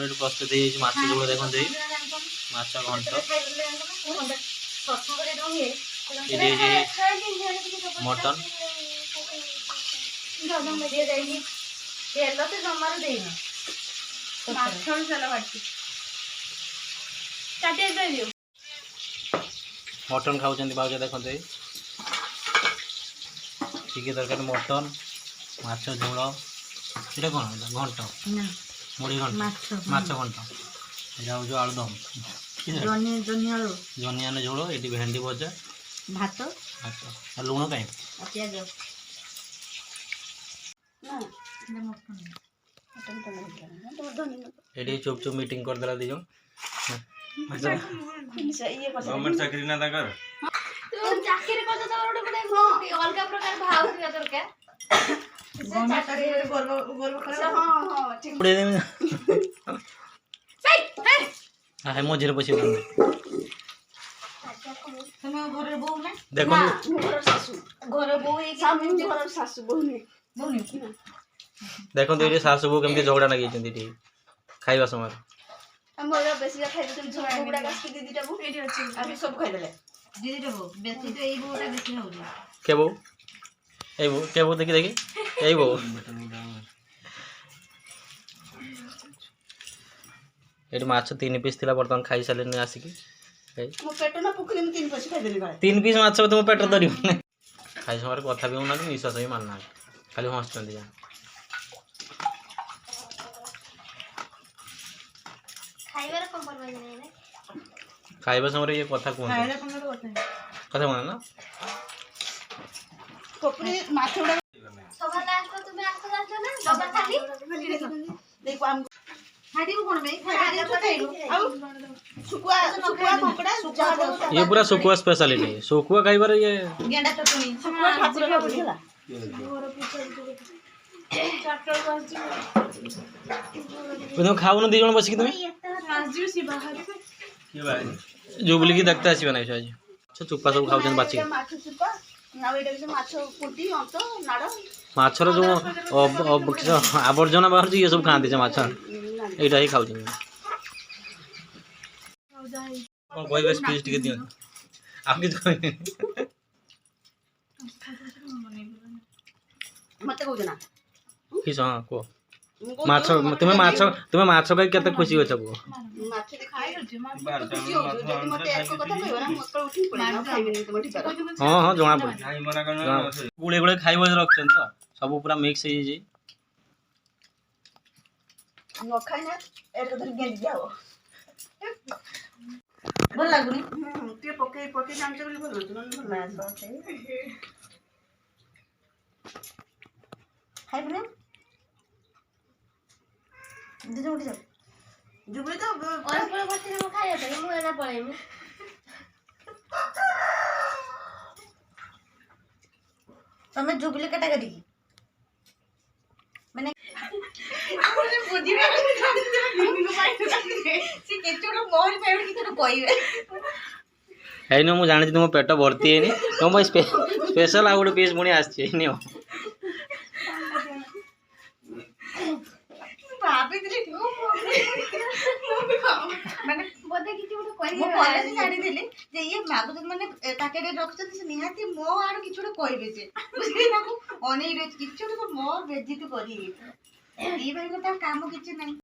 ଆମର ଏଠି ପ୍ରସ୍ତୁତ ହେଇଯାଇଛି ମାଛ ଝୋଳ। ଦେଖନ୍ତୁ ଏଇ ମାଛ ଘଣ୍ଟ, ଏଠି ହେଇଛି ମଟନ, मटन खाऊँ भाज। देखते चिके तरकारी मटन माछ झोल ये कौन घंट मुड़ी घंट माछ घंट यहाँ हूँ आलुदम जनियान झोल ये भेंडी भजा भात भात लुण कहीं प्याज ये चुप चुप मीटिंग करदेला दी जन गवर्नमेंट चाकरी ना ताकर चाकरी कर तो गोटे गोटे अलग प्रकार भाव थिया दरकार गवर्नमेंट चाकरी गर्व गर्व कर हां हां ठीक उड़े दे हां मझे पछी तुम घर बहू ना देखो घर सासू घर बहू एक सामने घर सासू बहू नहीं देखो ये सासू बहू केमती झगड़ा लगे खाइबा समय हमरा बेसी खाइ तुम झगड़ा कास के दीदी टाबू एठी अछि अभी सब खाइ देले दीदी टाबू बेसी तो एई बहूटा बेसी होउली के बहू ए बहू के बहू देखी देखी ए बहू ये माछ 3 पीस थिला बर्तन खाई साले आसिकी मो पेट ना पुखरी में 3 पीस खाइ देली गाय 3 पीस माछ तुम पेट धरि खाई समय कथा भी होना निश्वास भी मानना खाली हंसचंदी जा खाइबार कंप्रोमाइज नहीं ना खाइबा समय ये कथा कोन खाइला कंप्रोमाइज कथा कोन ना कोपरी माछोडा सभा लास्ट को तुम्हें आंसर जानो ना डबल खाली देखो हम खाडी कोन में खाडी तो खाइलो आ सुकुआ सुकुआ कोकड़ा सुकुआ ये पूरा सुकुआ स्पेशलिटी सुकुआ खाइबार ये गेंडा चटनी सुकुआ ठाकुर का बुझला तुम खाऊ न दी जण बसिक तुम राजू सी बाहर के भाई जुबली की देखते आसी बनाई आज अच्छा चुप्पा सब खाऊ जन बाची माछ सुकुआ ना एटा जे माछ पुटी अंत नाड़ माछर जो आवर्जना बाहर ये सब खाते छे माछ एटा ही खाऊ जन कोन कोई बस प्लीज टिके दियो आप की मते कहू ना किस हां को माछ तुम्हें माछ खाई केते खुशी होछ को माछ खाइ रहछ माछ खुशी हो जदी मते एको कथा कहबो ना मत उठी पड़े ना खाइबे नहीं तुम ठीक हां हां जोना पड़े नहीं मना करना गुळे गुळे खाइबो रखछन तो सब पूरा मिक्स हे जे न खाइ ना एक धर गेंद जाओ भल लागुनी ते पके पके जामचे बोली भल होछ न भल लाग खाइबे ना दीदी उठी जा जुबली तो और पर बच्चे हम खाइ जाते मु एना पळे मु तमे जुबली कटा करी माने मुझे बुद्धि में सी केचोड़ मोर पेड़ की तो कोइबे है न मु जानि तुम पेट भर्ती है नी तुम स्पेशल आ गुड पीस मुनी आछे नी भाभी दिली माने बोधे किछि उठे कोइ मो कॉलेज जानि दिली जे ये मागु माने ताके रे रखछन से निहाती मो आरो किछि उठे कोइबे जे बुझली ना को अनै रे किछि उठे मो बेजित करी ई भाई को काम किछि नै।